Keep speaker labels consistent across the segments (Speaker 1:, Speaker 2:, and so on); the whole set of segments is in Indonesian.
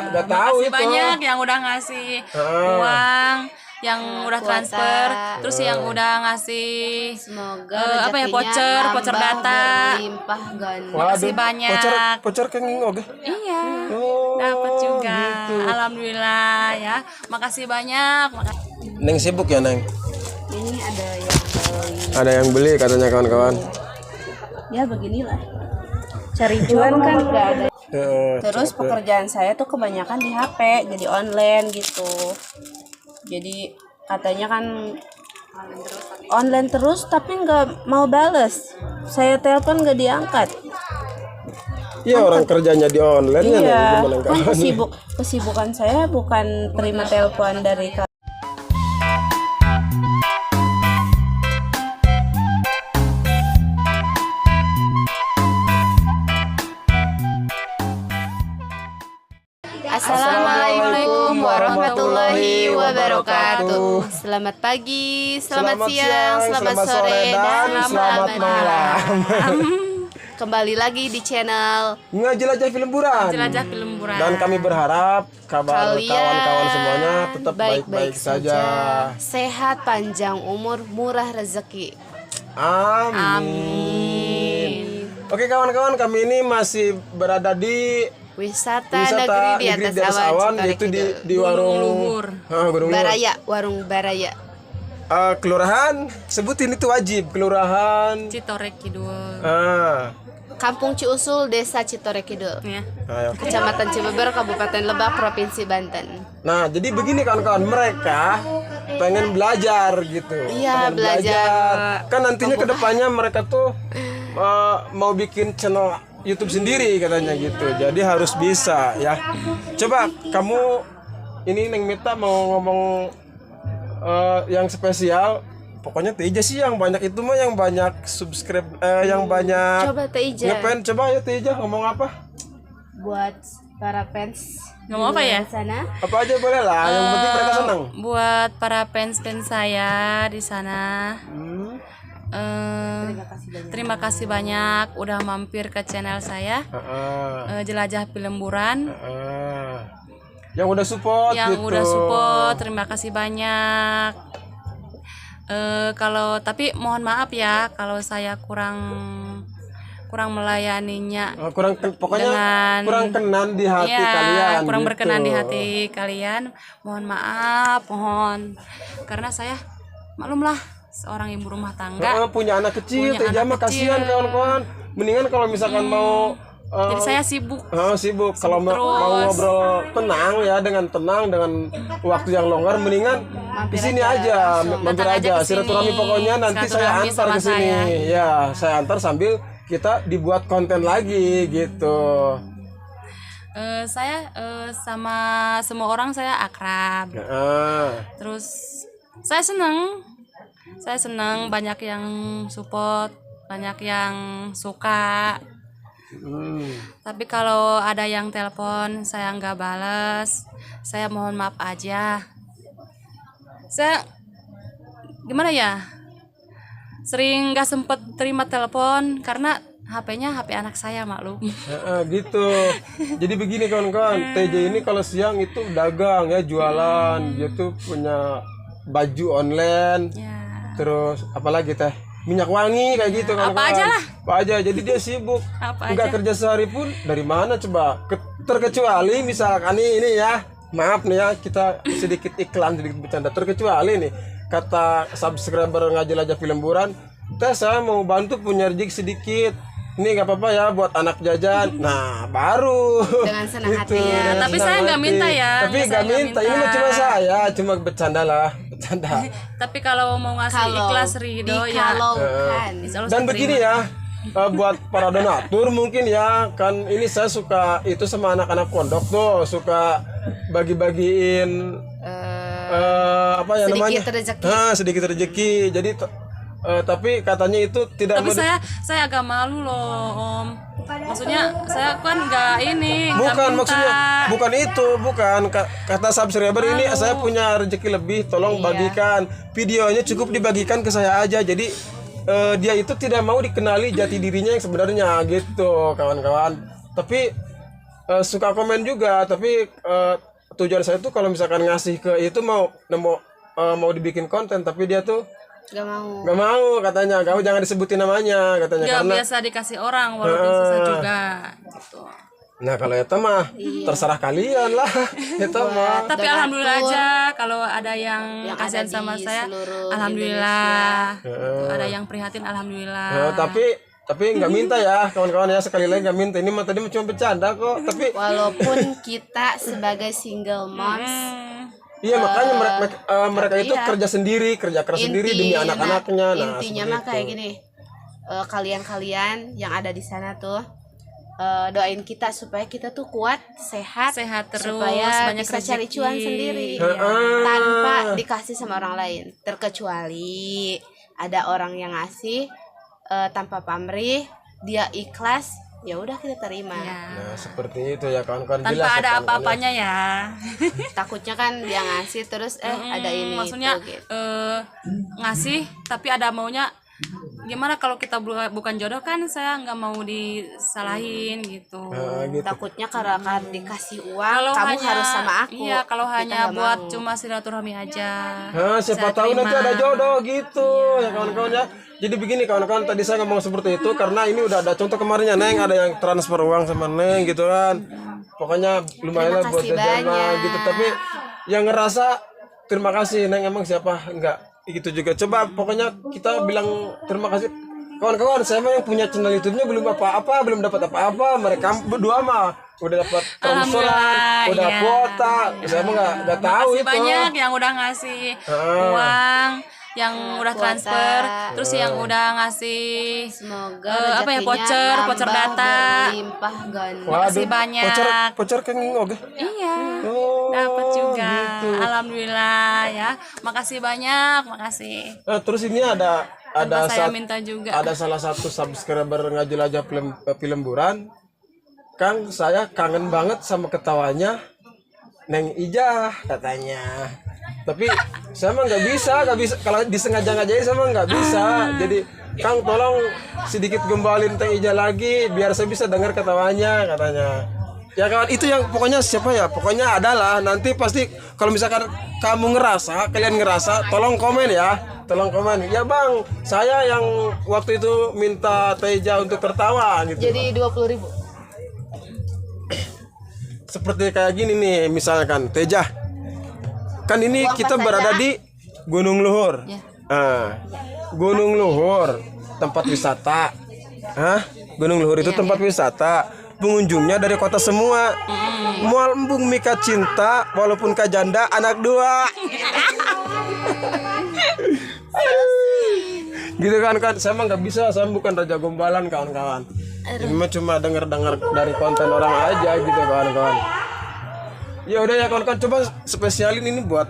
Speaker 1: Gak tahu
Speaker 2: Makasih
Speaker 1: itu.
Speaker 2: banyak yang udah ngasih uang, yang udah
Speaker 3: kuota.
Speaker 2: transfer, terus yang udah ngasih
Speaker 3: Semoga
Speaker 2: apa ya,
Speaker 3: rezekinya
Speaker 2: voucher
Speaker 3: nambah,
Speaker 2: data.
Speaker 3: berlimpah ganda.
Speaker 2: Makasih banyak.
Speaker 1: Voucher kenging oke.
Speaker 2: Iya.
Speaker 1: Oh,
Speaker 2: Dapat juga.
Speaker 1: gitu.
Speaker 2: Alhamdulillah ya. Makasih banyak.
Speaker 1: Neng sibuk ya, Neng?
Speaker 3: Ini ada yang
Speaker 1: Ada yang beli katanya kawan-kawan.
Speaker 3: ya beginilah. Cari cuan kan gak ada. Terus
Speaker 1: Capek.
Speaker 3: pekerjaan saya tuh kebanyakan di HP, jadi online gitu. Jadi katanya kan online terus tapi nggak mau bales. Saya telepon nggak diangkat.
Speaker 1: Iya, orang kerjanya di online ya, Neng.
Speaker 3: Iya,
Speaker 1: Gimana
Speaker 3: kan
Speaker 1: kawan?
Speaker 3: kesibukan saya bukan terima telepon dari Assalamualaikum warahmatullahi wabarakatuh. Selamat pagi, selamat siang, selamat sore, dan
Speaker 1: selamat malam.
Speaker 3: Kembali lagi di channel
Speaker 1: Ngejelajah film buran.
Speaker 2: Jelajah film buran.
Speaker 1: Dan kami berharap kabar
Speaker 3: kalian
Speaker 1: kawan-kawan semuanya tetap baik-baik saja.
Speaker 3: Sehat, panjang umur, murah rezeki.
Speaker 1: Amin. Oke kawan-kawan, kami ini masih berada di
Speaker 3: Wisata negeri di atas awan,
Speaker 1: yaitu
Speaker 3: Cikorekidul.
Speaker 1: di warung
Speaker 2: Luhur.
Speaker 1: Gunung Luhur.
Speaker 3: Baraya, warung Baraya.
Speaker 1: Kelurahan, sebutin itu wajib, kelurahan
Speaker 2: Citorek Kidul.
Speaker 3: Kampung Ciusul, Desa Cikorekidul.
Speaker 2: Ya.
Speaker 1: Ayo.
Speaker 3: Kecamatan Cibeber, Kabupaten Lebak, Provinsi Banten.
Speaker 1: Nah, jadi begini kawan-kawan, mereka pengen belajar gitu.
Speaker 3: Iya,
Speaker 1: Pengen
Speaker 3: belajar.
Speaker 1: Kan nantinya kedepannya mereka tuh mau bikin channel YouTube sendiri katanya gitu. Jadi harus bisa ya. Coba kamu ini Neng Mita mau ngomong yang spesial. Pokoknya Teja sih yang banyak itu mah, yang banyak subscribe, yang banyak
Speaker 3: Coba Teja,
Speaker 1: ngepen. Coba ya Teja ngomong apa?
Speaker 3: buat para fans
Speaker 2: Ngomong apa ya?
Speaker 3: di sana.
Speaker 1: Apa aja boleh lah. Yang penting mereka senang.
Speaker 2: Buat para fans-fans saya di sana. Terima kasih banyak udah mampir ke channel saya. Jelajah Film Buran.
Speaker 1: Yang udah support
Speaker 2: Yang
Speaker 1: gitu.
Speaker 2: udah support, terima kasih banyak. Kalau tapi mohon maaf ya kalau saya kurang melayaninya.
Speaker 1: Pokoknya
Speaker 2: Dengan-
Speaker 1: kurang kenan di hati
Speaker 2: Ya,
Speaker 1: kalian.
Speaker 2: kurang
Speaker 1: gitu.
Speaker 2: berkenan di hati kalian. Mohon maaf, mohon. Karena saya maklumlah seorang ibu rumah tangga.
Speaker 1: Punya anak kecil,
Speaker 2: Punya
Speaker 1: Teja
Speaker 2: anak
Speaker 1: mah kasihan
Speaker 2: kecil.
Speaker 1: kawan-kawan. Mendingan kalau misalkan mau
Speaker 2: Jadi saya sibuk.
Speaker 1: sibuk, kalau mau
Speaker 2: terus.
Speaker 1: ngobrol tenang ya, dengan tenang, dengan waktu yang longgar, mendingan di sini aja, mampir
Speaker 2: Datang aja
Speaker 1: aja.
Speaker 2: ke sini.
Speaker 1: Silaturahmi pokoknya nanti saya
Speaker 2: Silaturahmi
Speaker 1: antar
Speaker 2: sama
Speaker 1: ke sini.
Speaker 2: saya.
Speaker 1: Ya, saya antar sambil kita dibuat konten lagi gitu.
Speaker 2: Saya sama semua orang saya akrab. Terus saya senang banyak yang support, banyak yang suka. Tapi kalau ada yang telepon saya nggak balas, saya mohon maaf aja. Saya gimana ya, sering nggak sempet terima telepon karena HP-nya HP anak saya, maklum.
Speaker 1: Gitu. Jadi begini kawan-kawan, TJ ini kalau siang itu dagang ya, jualan. Dia tuh punya baju online.
Speaker 2: Ya.
Speaker 1: Terus apalagi teh? Minyak wangi kayak gitu kan.
Speaker 2: Apa aja lah.
Speaker 1: Apa aja. Jadi dia sibuk.
Speaker 2: Apa
Speaker 1: Enggak
Speaker 2: aja.
Speaker 1: kerja sehari pun dari mana coba? Terkecuali misalkan ini ya. Maaf nih ya, kita sedikit iklan, sedikit bercanda. Terkecuali nih kata subscriber Ngejelajah Film Buran, "Teh saya mau bantu punya rezeki sedikit. Ini nggak apa-apa ya buat anak jajan." Nah, baru
Speaker 3: Dengan senang hati ya.
Speaker 1: dengan
Speaker 2: Tapi
Speaker 1: senang
Speaker 2: saya nggak
Speaker 1: hati.
Speaker 2: minta ya.
Speaker 1: Tapi
Speaker 2: Saya
Speaker 1: nggak
Speaker 2: nggak
Speaker 1: minta. Ini mah
Speaker 2: minta.
Speaker 1: cuma saya, cuma bercanda lah, bercanda.
Speaker 2: Tapi kalau mau ngasih ikhlas ridho ya.
Speaker 3: Dikalaukan.
Speaker 2: Insya Allah
Speaker 1: Dan
Speaker 2: saya
Speaker 1: begini
Speaker 2: terima.
Speaker 1: ya, buat para donatur mungkin ya, kan ini saya suka itu sama anak-anak pondok tuh, suka bagi-bagiin apa ya
Speaker 3: sedikit
Speaker 1: namanya?
Speaker 3: rezeki.
Speaker 1: Sedikit rezeki. Jadi tapi katanya itu tidak
Speaker 2: Tapi saya agak malu loh, Om. Maksudnya saya kan nggak ini, nggak
Speaker 1: bukan
Speaker 2: minta.
Speaker 1: maksudnya bukan itu, bukan kata subscriber ini saya punya rezeki lebih, tolong bagikan. Videonya cukup dibagikan ke saya aja. Jadi dia itu tidak mau dikenali jati dirinya yang sebenarnya gitu, kawan-kawan. Tapi suka komen juga, tapi tujuan saya tuh kalau misalkan ngasih ke itu mau dibikin konten, tapi dia tuh
Speaker 3: Gak mau.
Speaker 1: nggak mau katanya, kamu jangan disebutin namanya katanya
Speaker 2: Nggak
Speaker 1: karena.
Speaker 2: biasa dikasih orang walaupun susah juga gitu.
Speaker 1: Nah kalau eta mah terserah kalian lah, eta mah.
Speaker 2: Tapi alhamdulillah aja kalau ada yang kasihan
Speaker 3: ada
Speaker 2: sama
Speaker 3: di
Speaker 2: saya,
Speaker 3: seluruh
Speaker 2: alhamdulillah. Gitu. Ada yang prihatin, alhamdulillah.
Speaker 1: Nah, tapi nggak minta ya kawan-kawan ya, sekali lagi nggak minta, ini mah tadi cuma bercanda kok, tapi
Speaker 3: Walaupun kita sebagai single moms,
Speaker 1: iya makanya mereka itu kerja sendiri, kerja keras sendiri demi anak-anaknya. Nah,
Speaker 3: intinya
Speaker 1: seperti
Speaker 3: mah kayak
Speaker 1: itu.
Speaker 3: gini, kalian-kalian yang ada di sana tuh doain kita supaya kita tuh kuat, sehat
Speaker 2: terus,
Speaker 3: supaya
Speaker 2: banyak
Speaker 3: bisa cari
Speaker 2: rezeki.
Speaker 3: cuan sendiri tanpa dikasih sama orang lain, terkecuali ada orang yang ngasih tanpa pamrih, dia ikhlas, ya udah kita terima.
Speaker 2: Ya.
Speaker 1: Nah seperti itu ya kawan-kawan.
Speaker 2: Tanpa
Speaker 1: Jelas ya,
Speaker 2: ada
Speaker 1: kawan-kawan, ya.
Speaker 2: apa-apanya ya.
Speaker 3: Takutnya kan dia ngasih terus ada ini
Speaker 2: Maksudnya
Speaker 3: itu, gitu.
Speaker 2: ngasih tapi ada maunya, gimana kalau kita bukan jodoh kan, saya nggak mau disalahin gitu.
Speaker 1: Gitu.
Speaker 3: Takutnya karena akan dikasih uang kamu harus sama aku.
Speaker 2: Iya, kalau
Speaker 3: Kita
Speaker 2: hanya
Speaker 3: nggak
Speaker 2: buat
Speaker 3: mau.
Speaker 2: cuma silaturahmi aja.
Speaker 1: Siapa
Speaker 2: Saya
Speaker 1: tahu nanti
Speaker 2: terima.
Speaker 1: ada jodoh gitu ya kawan-kawan ya. Jadi begini kawan-kawan, tadi saya ngomong seperti itu karena ini udah ada contoh kemarinnya, Neng ada yang transfer uang sama Neng gitu kan. Pokoknya lumayan lah buat
Speaker 3: kasih
Speaker 1: jajan lah
Speaker 3: banyak.
Speaker 1: gitu. Tapi yang ngerasa terima kasih Neng, emang siapa enggak gitu juga. Coba pokoknya kita bilang terima kasih kawan-kawan. Saya mah yang punya channel YouTube-nya belum apa-apa, belum dapat apa-apa. Mereka berdua mah udah dapat sponsoran,
Speaker 2: Alhamdulillah,
Speaker 1: udah
Speaker 2: iya.
Speaker 1: kuota. Saya mah nggak tahu
Speaker 2: Makasih
Speaker 1: itu.
Speaker 2: banyak yang udah ngasih uang, yang udah
Speaker 3: kuota.
Speaker 2: transfer, terus yang udah ngasih
Speaker 3: Semoga
Speaker 2: apa ya,
Speaker 3: rezekinya
Speaker 2: voucher
Speaker 3: nambah
Speaker 2: data.
Speaker 3: berlimpah ganda.
Speaker 2: Makasih banyak.
Speaker 1: Voucher kan oke.
Speaker 2: Iya.
Speaker 1: Oh,
Speaker 2: Dapat juga.
Speaker 1: gitu.
Speaker 2: Alhamdulillah ya. Makasih banyak, makasih.
Speaker 1: Terus ini ada
Speaker 2: Tanpa saya
Speaker 1: sat-
Speaker 2: minta juga.
Speaker 1: ada salah satu subscriber Ngajelajah film buran. Kang, saya kangen banget sama ketawanya Neng Ijah katanya. Tapi saya mah nggak bisa kalau disengaja-ngajain saya mah nggak bisa. Jadi Kang tolong sedikit gembalin Teh Ijah lagi biar saya bisa dengar ketawanya katanya. Ya kawan, itu yang pokoknya siapa ya? Pokoknya adalah nanti pasti kalau misalkan kalian ngerasa, tolong komen ya. Tolong komen. Ya Bang, saya yang waktu itu minta Teh Ijah untuk tertawa gitu.
Speaker 3: Jadi 20.000.
Speaker 1: Seperti kayak gini nih, misalkan Tejah. Kan ini
Speaker 3: Uang
Speaker 1: kita
Speaker 3: pas
Speaker 1: berada
Speaker 3: aja.
Speaker 1: di Gunung Luhur.
Speaker 2: Ya.
Speaker 1: Gunung Luhur, tempat wisata. Gunung Luhur itu tempat wisata. Pengunjungnya dari kota semua. Mual embung mika cinta, walaupun kajanda anak dua. Gitu kan, saya mah nggak bisa, saya bukan raja gombalan kawan-kawan. Ini mah cuma dengar-dengar dari konten orang aja gitu kawan-kawan. Ya udah ya kawan-kawan, coba spesialin ini buat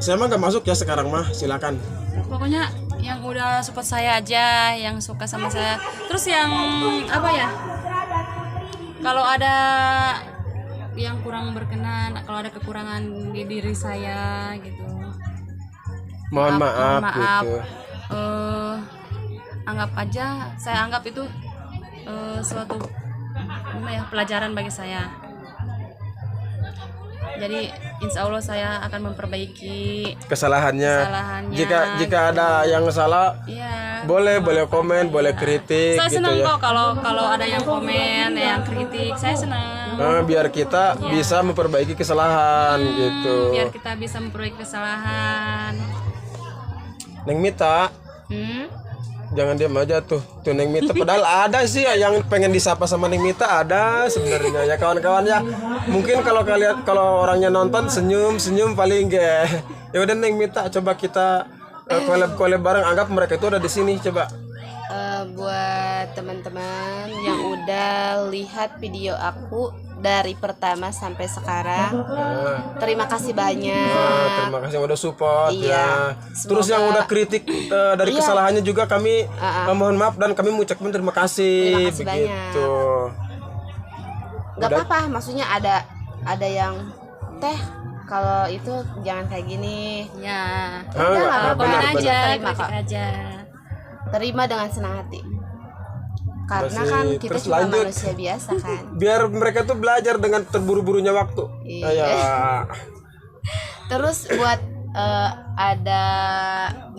Speaker 1: saya mah nggak masuk ya sekarang mah, silakan.
Speaker 2: Pokoknya yang udah support saya aja, yang suka sama saya. Terus yang apa ya? Kalau ada yang kurang berkenan, kalau ada kekurangan di diri saya gitu.
Speaker 1: Mohon maaf gitu.
Speaker 2: Anggap aja, saya anggap itu suatu pelajaran bagi saya. Jadi insya Allah saya akan memperbaiki
Speaker 1: Kesalahannya. Jika ada yang salah,
Speaker 2: ya.
Speaker 1: boleh komen, boleh kritik
Speaker 2: Saya
Speaker 1: gitu
Speaker 2: senang
Speaker 1: ya.
Speaker 2: kok kalau ada yang komen, yang kritik, saya senang.
Speaker 1: Biar kita bisa memperbaiki kesalahan gitu.
Speaker 2: Biar kita bisa memperbaiki kesalahan.
Speaker 1: Neng Mita, jangan diam aja tuh Neng Mita. Padahal ada sih yang pengen disapa sama Neng Mita, ada sebenarnya ya kawan-kawan ya. Mungkin kalau orangnya nonton senyum paling enggak. Ya udah Neng Mita, coba kita collab bareng. Anggap mereka itu ada di sini, coba.
Speaker 3: Buat teman-teman yang udah lihat video aku dari pertama sampai sekarang, terima kasih banyak.
Speaker 1: Terima kasih yang udah support
Speaker 3: Iya,
Speaker 1: ya. Terus yang udah kritik dari kesalahannya juga kami mohon maaf dan kami mengucapkan terima kasih,
Speaker 3: Terima kasih
Speaker 1: begitu.
Speaker 3: Gak apa-apa, maksudnya ada yang Teh kalau itu jangan kayak gini,
Speaker 2: Ya.
Speaker 3: Udah, nggak apa-apa.
Speaker 2: Komen
Speaker 1: benar,
Speaker 2: aja,
Speaker 3: Terima,
Speaker 2: kritik
Speaker 3: kok.
Speaker 2: aja.
Speaker 3: terima dengan senang hati. karena
Speaker 1: Masih
Speaker 3: kan kita
Speaker 1: terus
Speaker 3: cuma
Speaker 1: lanjut.
Speaker 3: manusia biasa kan.
Speaker 1: Biar mereka tuh belajar dengan terburu-burunya waktu.
Speaker 3: Iya.
Speaker 1: Ya.
Speaker 3: Terus buat ada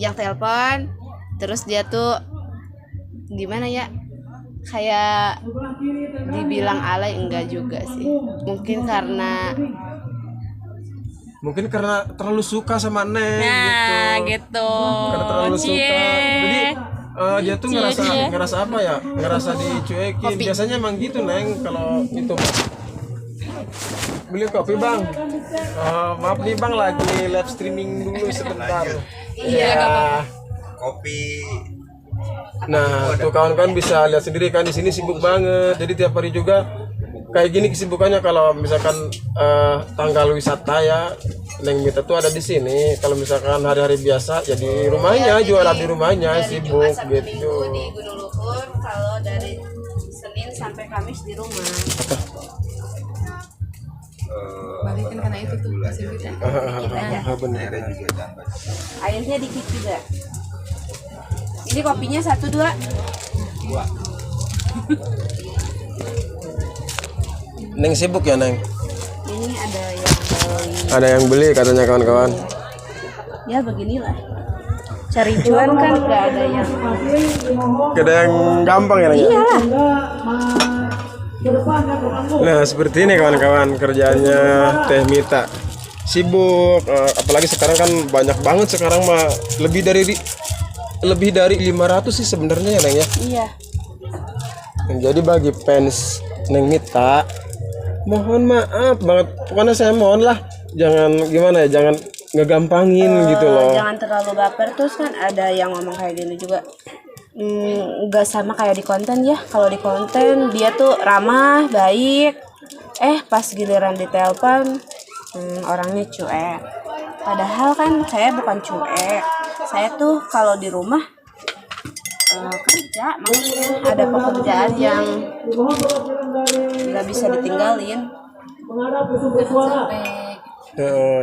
Speaker 3: yang telepon, terus dia tuh gimana ya? Kayak dibilang alay enggak juga sih. Mungkin karena
Speaker 1: terlalu suka sama Neng
Speaker 2: Nah,
Speaker 1: gitu.
Speaker 2: gitu.
Speaker 1: Karena terlalu
Speaker 2: Cie.
Speaker 1: suka. Jadi dia tuh ngerasa apa ya? Ngerasa dicuekin. Biasanya emang gitu Neng kalau itu. Beli kopi Bang. Maaf nih Bang, lagi live streaming dulu sebentar. Iya.
Speaker 4: Kopi.
Speaker 1: Nah, tuh kawan-kawan bisa lihat sendiri kan di sini sibuk banget. Jadi tiap hari juga kayak gini kesibukannya. Kalau misalkan tanggal wisata ya, Neng Mita tuh ada di sini. Kalau misalkan hari-hari biasa ya di rumahnya, jualan di rumahnya, sibuk
Speaker 3: Jumat Sabtu
Speaker 1: gitu.
Speaker 3: Minggu di Gunung Luhur, kalau dari Senin sampai Kamis di rumah.
Speaker 2: Balikin karena itu tuh kasih duit ya.
Speaker 1: Bener.
Speaker 3: Airnya dikit juga. Ini kopinya 1, 2.
Speaker 1: Neng sibuk ya Neng?
Speaker 3: Ini ada yang beli.
Speaker 1: Ada yang beli katanya kawan-kawan.
Speaker 3: Ya beginilah. Cari cuan kan gak ada yang.
Speaker 1: Gak ada yang gampang ya Neng?
Speaker 3: Iyalah.
Speaker 1: Nah seperti ini kawan-kawan kerjaannya Teh Mita. Sibuk, apalagi sekarang kan banyak banget sekarang mah lebih dari 500 sih sebenarnya ya Neng ya.
Speaker 3: Iya.
Speaker 1: Jadi bagi fans Neng Mita, mohon maaf banget, pokoknya saya mohon lah, jangan gimana ya, jangan ngegampangin gitu loh.
Speaker 3: Jangan terlalu baper. Terus kan ada yang ngomong kayak gini juga. Nggak sama kayak di konten ya. Kalau di konten dia tuh ramah, baik. Pas giliran ditelepon orangnya cuek. Padahal kan saya bukan cuek. Saya tuh kalau di rumah kerja, maksudnya ada pekerjaan yang nggak bisa ditinggalin.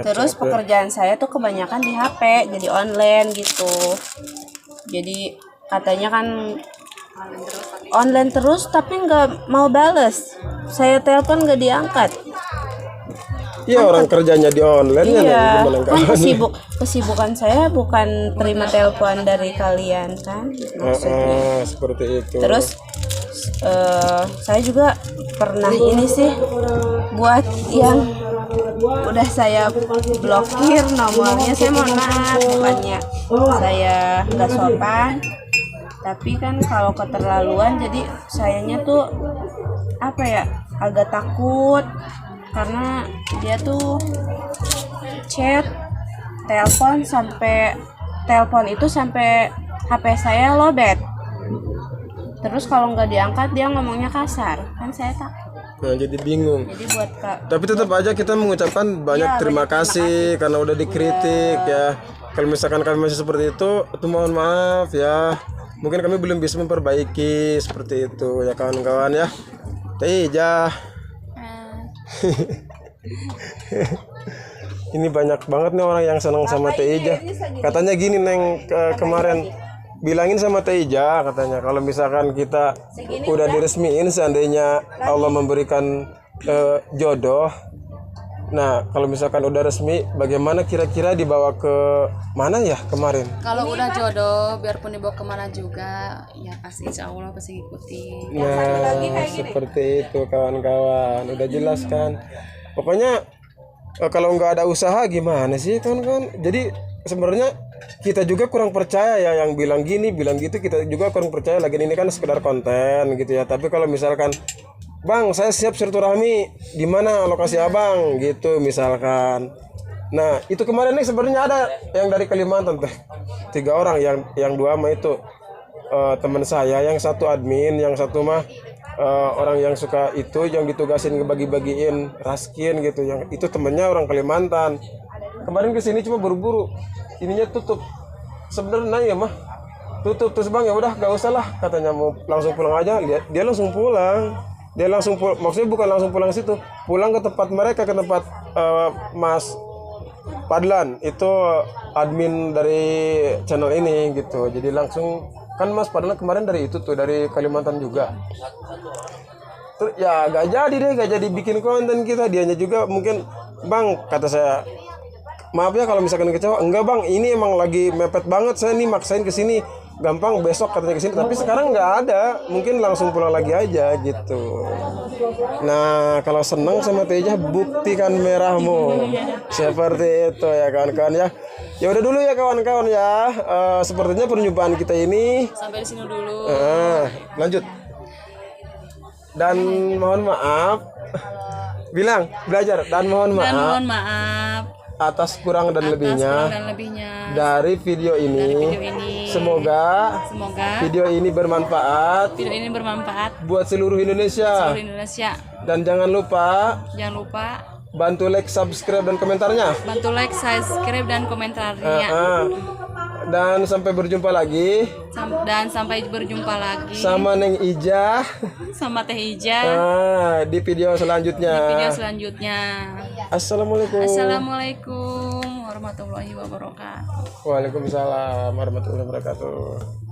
Speaker 3: Terus pekerjaan saya tuh kebanyakan di HP, jadi online gitu. Jadi katanya kan online terus tapi nggak mau bales. Saya telepon nggak diangkat.
Speaker 1: Iya orang kerjanya di online ya Neng,
Speaker 3: Iya,
Speaker 1: gimana
Speaker 3: kan
Speaker 1: enggak?
Speaker 3: kesibukan saya bukan terima telepon dari kalian kan, maksudnya.
Speaker 1: Seperti itu.
Speaker 3: Terus saya juga pernah ini sih buat yang udah saya blokir nomornya. Saya mohon maaf, bukannya saya nggak sopan, tapi kan kalau keterlaluan jadi sayanya tuh apa ya, agak takut karena dia tuh chat, telepon sampai HP saya lobet. Terus kalau nggak diangkat dia ngomongnya kasar, kan saya takut.
Speaker 1: Nah, jadi bingung.
Speaker 3: Jadi buat
Speaker 1: Tapi tetap aja kita mengucapkan banyak terima kasih karena udah dikritik ya. Kalau misalkan kami masih seperti itu mohon maaf ya. Mungkin kami belum bisa memperbaiki seperti itu ya kawan-kawan ya. Teja. Ini banyak banget nih orang yang senang sama Teja. Katanya gini Neng, kemarin bilangin sama Teja katanya kalau misalkan kita udah diresmiin, seandainya Allah memberikan jodoh. Nah, kalau misalkan udah resmi, bagaimana kira-kira dibawa ke mana ya kemarin?
Speaker 2: Kalau udah jodoh, biarpun dibawa kemana juga, ya pasti insya Allah pasti ngikutin.
Speaker 1: Nah, seperti itu kawan-kawan. Udah jelas kan? Pokoknya kalau nggak ada usaha gimana sih kawan-kawan? Jadi sebenarnya kita juga kurang percaya ya, yang bilang gini, bilang gitu, kita juga kurang percaya. Lagi ini kan sekedar konten gitu ya. Tapi kalau misalkan Bang, saya siap silaturahmi, di mana lokasi Abang gitu misalkan. Nah, itu kemarin nih sebenarnya ada yang dari Kalimantan teh. 3 orang, yang 2 mah itu teman saya, yang 1 admin, yang 1 mah orang yang suka itu, yang ditugasin ngebagi-bagiin raskin gitu. Yang itu temennya orang Kalimantan. Kemarin ke sini cuma buru-buru. Ininya tutup. Sebenarnya ya mah tutup, terus Bang ya udah gak usah lah katanya, mau langsung pulang aja. Dia langsung pulang. Maksudnya bukan langsung pulang situ, pulang ke tempat mereka, ke tempat Mas Padlan, itu admin dari channel ini gitu. Jadi langsung Kan Mas padahal kemarin dari itu tuh dari Kalimantan juga. Terus ya gak jadi bikin konten kita, dianya juga mungkin bang kata saya, maaf ya kalau misalkan kecewa, enggak bang ini emang lagi mepet banget saya nih maksain kesini, gampang besok katanya kesini, tapi sekarang nggak ada, mungkin langsung pulang lagi aja gitu. Nah kalau senang sama Teja buktikan merahmu seperti itu ya kawan-kawan ya. Ya udah dulu ya kawan-kawan ya. Sepertinya perjumpaan kita ini
Speaker 2: Sampai di sini dulu.
Speaker 1: lanjut. Dan mohon maaf, bilang belajar dan mohon
Speaker 2: Dan
Speaker 1: maaf
Speaker 2: mohon maaf
Speaker 1: atas kurang dan
Speaker 2: atas
Speaker 1: lebihnya
Speaker 2: kurang dan lebihnya
Speaker 1: dari video ini.
Speaker 2: dari video ini.
Speaker 1: Semoga
Speaker 2: Semoga
Speaker 1: video ini bermanfaat
Speaker 2: video ini bermanfaat
Speaker 1: buat seluruh Indonesia.
Speaker 2: seluruh Indonesia.
Speaker 1: Dan jangan lupa
Speaker 2: Jangan lupa
Speaker 1: bantu like, subscribe dan komentarnya.
Speaker 2: bantu like, subscribe dan komentarnya.
Speaker 1: Dan sampai berjumpa lagi
Speaker 2: Dan sampai berjumpa lagi
Speaker 1: sama Neng Ija
Speaker 2: sama Teh Ija
Speaker 1: di video selanjutnya.
Speaker 2: video selanjutnya.
Speaker 1: Assalamualaikum.
Speaker 2: Assalamualaikum warahmatullahi wabarakatuh.
Speaker 1: Waalaikumsalam warahmatullahi wabarakatuh.